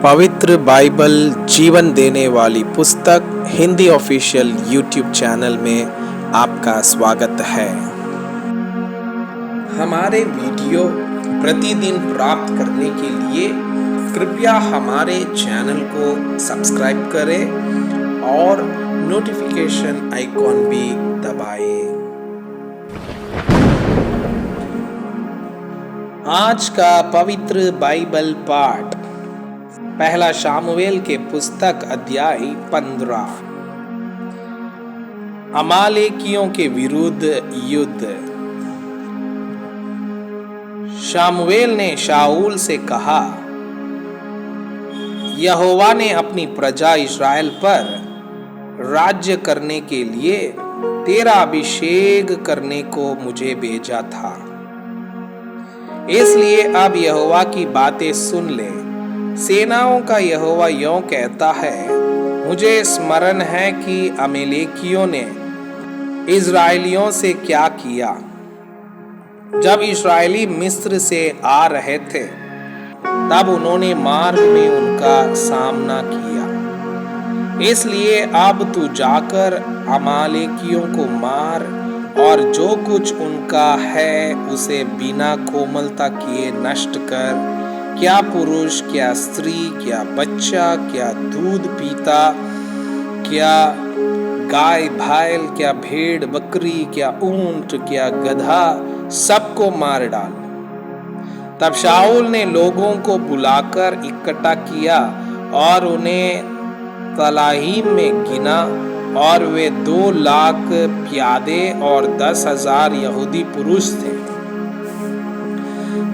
पवित्र बाइबल जीवन देने वाली पुस्तक हिंदी ऑफिशियल यूट्यूब चैनल में आपका स्वागत है। हमारे वीडियो प्रतिदिन प्राप्त करने के लिए कृपया हमारे चैनल को सब्सक्राइब करें और नोटिफिकेशन आइकॉन भी दबाएं। आज का पवित्र बाइबल पाठ पहला शामुएल के पुस्तक अध्याय 15। अमालेकियों के विरुद्ध युद्ध। शामुएल ने शाऊल से कहा, यहोवा ने अपनी प्रजा इस्राएल पर राज्य करने के लिए तेरा अभिषेक करने को मुझे भेजा था। इसलिए अब यहोवा की बातें सुन ले। सेनाओं का यहोवा यों कहता है, मुझे स्मरण है कि अमालेकियों ने इस्राएलियों से क्या किया। जब इस्राएली मिस्र से आ रहे थे तब उन्होंने मार्ग में उनका सामना किया। इसलिए अब तू जाकर अमालेकियों को मार और जो कुछ उनका है उसे बिना कोमलता किए नष्ट कर। क्या पुरुष, क्या स्त्री, क्या बच्चा, क्या दूध पीता, क्या गाय बैल, क्या भेड़ बकरी, क्या ऊंट, क्या गधा, सबको मार डाल। तब शाऊल ने लोगों को बुलाकर इकट्ठा किया और उन्हें तलाहीम में गिना, और वे 2 लाख प्यादे और 10,000 यहूदी पुरुष थे।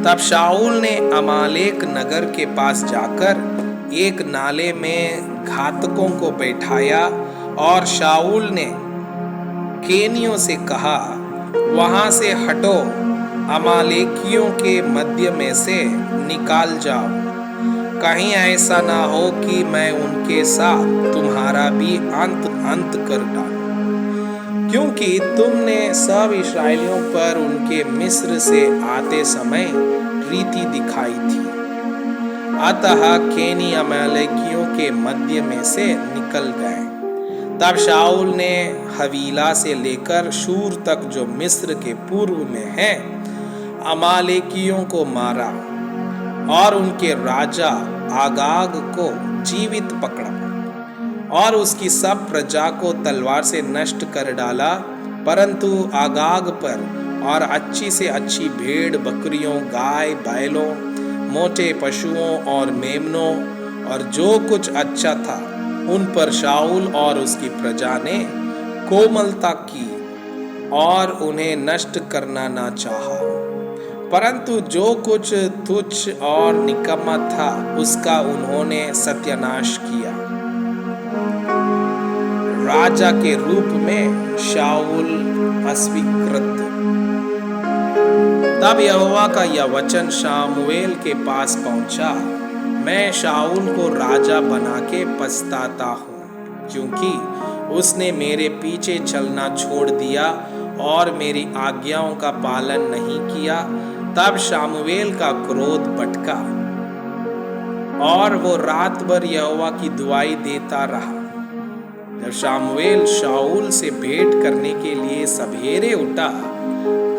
तब शाऊल ने अमालेक नगर के पास जाकर एक नाले में घातकों को बैठाया, और शाऊल ने केनियों से कहा, वहां से हटो, अमालेकियों के मध्य में से निकाल जाओ। कहीं ऐसा ना हो कि मैं उनके साथ तुम्हारा भी अंत कर डालूं, क्योंकि तुमने सब इस्राएलियों पर उनके मिस्र से आते समय रीति दिखाई थी। अतः केनी अमालेकियों के मध्य में से निकल गए। तब शाऊल ने हवीला से लेकर शूर तक, जो मिस्र के पूर्व में है, अमालेकियों को मारा और उनके राजा आगाग को जीवित पकड़ा और उसकी सब प्रजा को तलवार से नष्ट कर डाला। परंतु आगाग पर और अच्छी से अच्छी भेड़ बकरियों, गाय बैलों, मोटे पशुओं और मेमनों और जो कुछ अच्छा था, उन पर शाऊल और उसकी प्रजा ने कोमलता की और उन्हें नष्ट करना ना चाहा। परंतु जो कुछ तुच्छ और निकम्मा था, उसका उन्होंने सत्यानाश किया। राजा के रूप में शाऊल अस्वीकृत। तब यहोवा का यह वचन शामुएल के पास पहुंचा, मैं शाऊल को राजा बना के पछताता हूँ, क्योंकि उसने मेरे पीछे चलना छोड़ दिया और मेरी आज्ञाओं का पालन नहीं किया। तब शामुएल का क्रोध भड़का और वो रात भर यहोवा की दुआई देता रहा। जब शामुएल शाऊल से भेंट करने के लिए सवेरे उठा,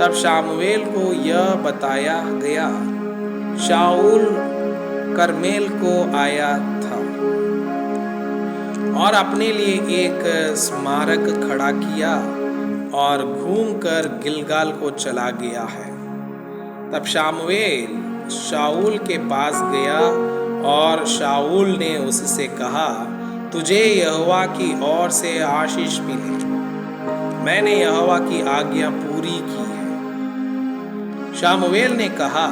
तब शामुएल को यह बताया गया, शाऊल करमेल को आया था और अपने लिए एक स्मारक खड़ा किया और घूमकर गिलगाल को चला गया है। तब शामुएल शाऊल के पास गया और शाऊल ने उससे कहा, तुझे यहोवा की ओर से आशीष मिले, मैंने यहोवा की आज्ञा पूरी की है। शामुएल ने कहा,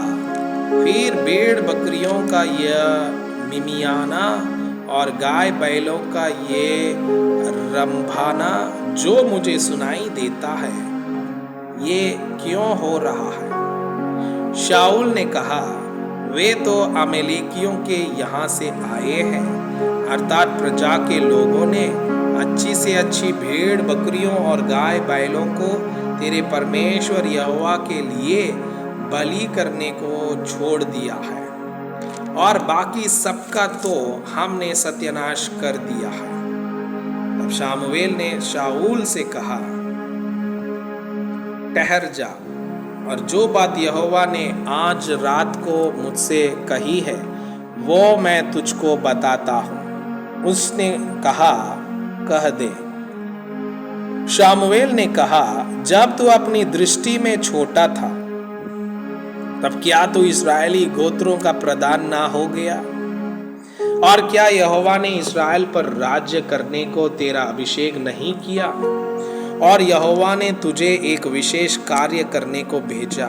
फिर भेड़ बकरियों का यह मिमियाना और गाय बैलों का ये रंभाना जो मुझे सुनाई देता है, ये क्यों हो रहा है? शाऊल ने कहा, वे तो अमालेकियों के यहाँ से आए हैं, अर्थात प्रजा के लोगों ने अच्छी से अच्छी भेड़ बकरियों और गाय बैलों को तेरे परमेश्वर यहोवा के लिए बलि करने को छोड़ दिया है और बाकी सबका तो हमने सत्यानाश कर दिया है। तब शामुएल ने शाऊल से कहा, ठहर जा, और जो बात यहोवा ने आज रात को मुझसे कही है वो मैं तुझको बताता हूँ। उसने कहा, कह दे। शामुएल ने कहा, जब तू अपनी दृष्टि में छोटा था तब क्या तू इस्राएली गोत्रों का प्रधान ना हो गया? और क्या यहोवा ने इस्राएल पर राज्य करने को तेरा अभिषेक नहीं किया? और यहोवा ने तुझे एक विशेष कार्य करने को भेजा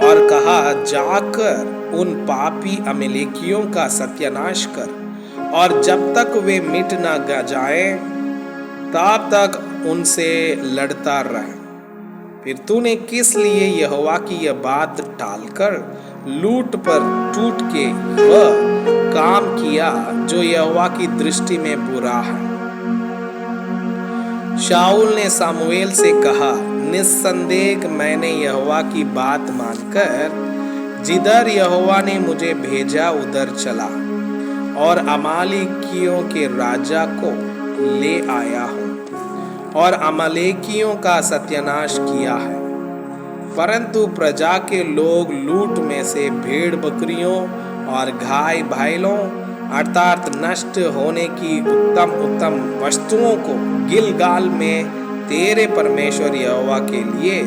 और कहा, जाकर उन पापी अमेलेकियों का सत्यानाश कर, और जब तक वे मिट ना जाए तब तक उनसे लड़ता रह। फिर तूने किस लिए यहोवा की यह बात टालकर लूट पर टूट के वह काम किया जो यहोवा की दृष्टि में बुरा है? शाऊल ने सामुएल से कहा, निस्संदेह मैंने यहोवा की बात मानकर जिधर यहोवा ने मुझे भेजा उधर चला और अमालेकियों के राजा को ले आया हूँ और अमालेकियों का सत्यानाश किया है। परंतु प्रजा के लोग लूट में से भेड़ बकरियों और गाय बैलों अर्थात नष्ट होने की उत्तम उत्तम वस्तुओं को गिलगाल में तेरे परमेश्वर यहोवा के लिए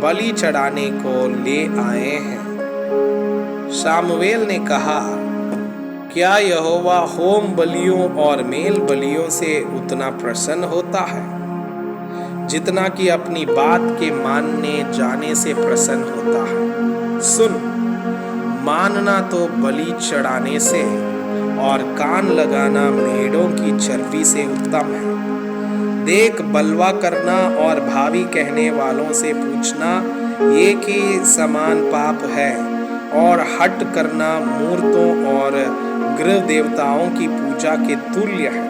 बलि चढ़ाने को ले आए हैं। शामुएल ने कहा, क्या यहोवा होम बलियों और मेल बलियों से उतना प्रसन्न होता है जितना कि अपनी बात के मानने जाने से प्रसन्न होता है? सुन, मानना तो बलि चढ़ाने से और कान लगाना मेढ़ों की चर्बी से उत्तम है। देख, बलवा करना और भावी कहने वालों से पूछना एक ही समान पाप है, और हट करना मूर्तों और गृह देवताओं की पूजा के तुल्य है।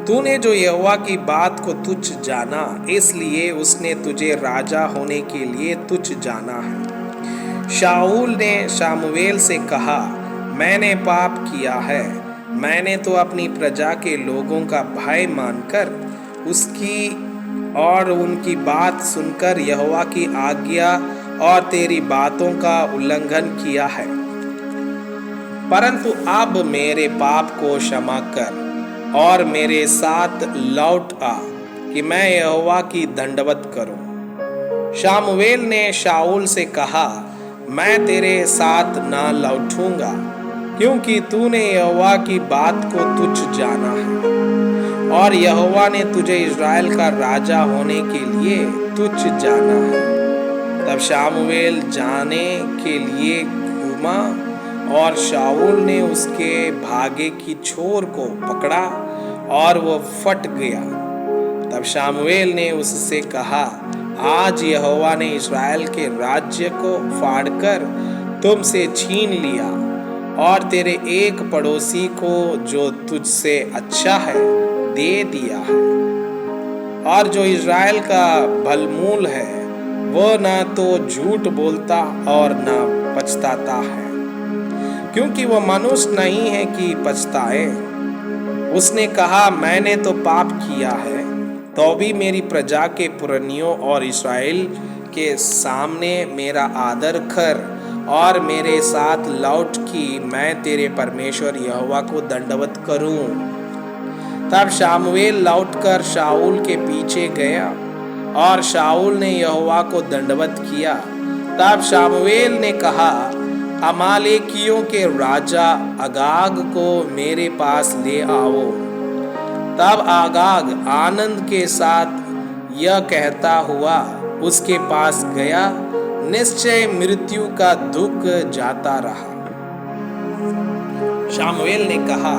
तूने जो यहोवा की बात को तुच्छ जाना, इसलिए उसने तुझे राजा होने के लिए तुच्छ जाना है। शाऊल ने शामुएल से कहा, मैंने पाप किया है। मैंने तो अपनी प्रजा के लोगों का भय मानकर उसकी और उनकी बात सुनकर यहोवा की आज्ञा और तेरी बातों का उल्लंघन किया है। परंतु अब मेरे पाप को क्षमा कर और मेरे साथ लौट आ कि मैं यहोवा की दंडवत करूं। शामुएल ने शाऊल से कहा, मैं तेरे साथ ना लौटूंगा, क्योंकि तूने यहोवा की बात को तुच्छ जाना है और यहोवा ने तुझे इस्राएल का राजा होने के लिए तुच्छ जाना है। तब शामुएल जाने के लिए घूमा और शाऊल ने उसके भागे की छोर को पकड़ा और वह फट गया। तब शामुएल ने उससे कहा, आज यहोवा ने इस्राएल के राज्य को फाड़कर तुमसे छीन लिया और तेरे एक पड़ोसी को जो तुझसे अच्छा है दे दिया है। और जो इस्राएल का भलमूल है वह ना तो झूठ बोलता और ना पछताता है, क्योंकि वह मनुष्य नहीं है कि पछताए। उसने कहा, मैंने तो पाप किया है, तो भी मेरी प्रजा के पुरनियों और इस्राएल के सामने मेरा आदर कर और मेरे साथ लौट कि मैं तेरे परमेश्वर यहोवा को दंडवत करूं। तब शामुएल लौटकर शाऊल के पीछे गया और शाऊल ने यहोवा को दंडवत किया। तब शामुएल ने कहा, अमालेकियों के राजा अगाग को मेरे पास ले आओ। तब आगाग आनंद के साथ यह कहता हुआ उसके पास गया, निश्चय मृत्यु का दुख जाता रहा। शामुएल ने कहा,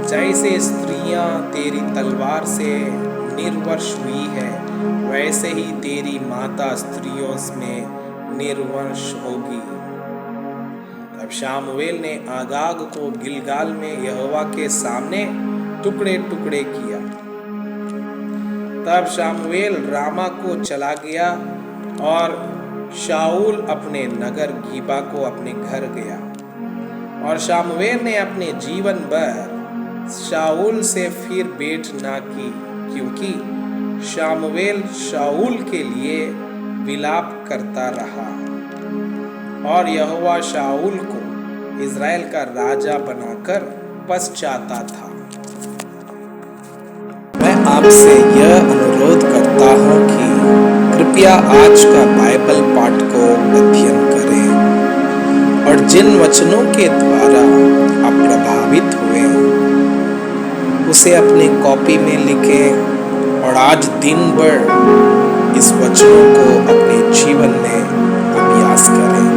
जैसे स्त्रियां तेरी तलवार से निर्वंश हुई है, वैसे ही तेरी माता स्त्रियों में निर्वंश होगी। तब शामुएल ने आगाग को गिलगाल में यहोवा के सामने टुकड़े टुकड़े किया। तब शामुएल रामा को चला गया और शाऊल अपने नगर गीबा को अपने घर गया। और शामुएल ने अपने जीवन भर शाऊल से फिर भेंट ना की, क्योंकि शामुएल शाऊल के लिए विलाप करता रहा और यहोवा शाऊल को इज़राइल का राजा बनाकर पश्चाता था। मैं आपसे यह अनुरोध करता हूँ कि कृपया आज का बाइबल पाठ को अध्ययन करें और जिन वचनों के द्वारा आप प्रभावित हुए उसे अपने कॉपी में लिखें और आज दिन भर इस वचनों को अपने जीवन में अभ्यास करें।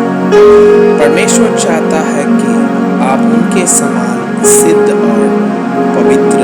परमेश्वर चाहता है कि आप उनके समान सिद्ध और पवित्र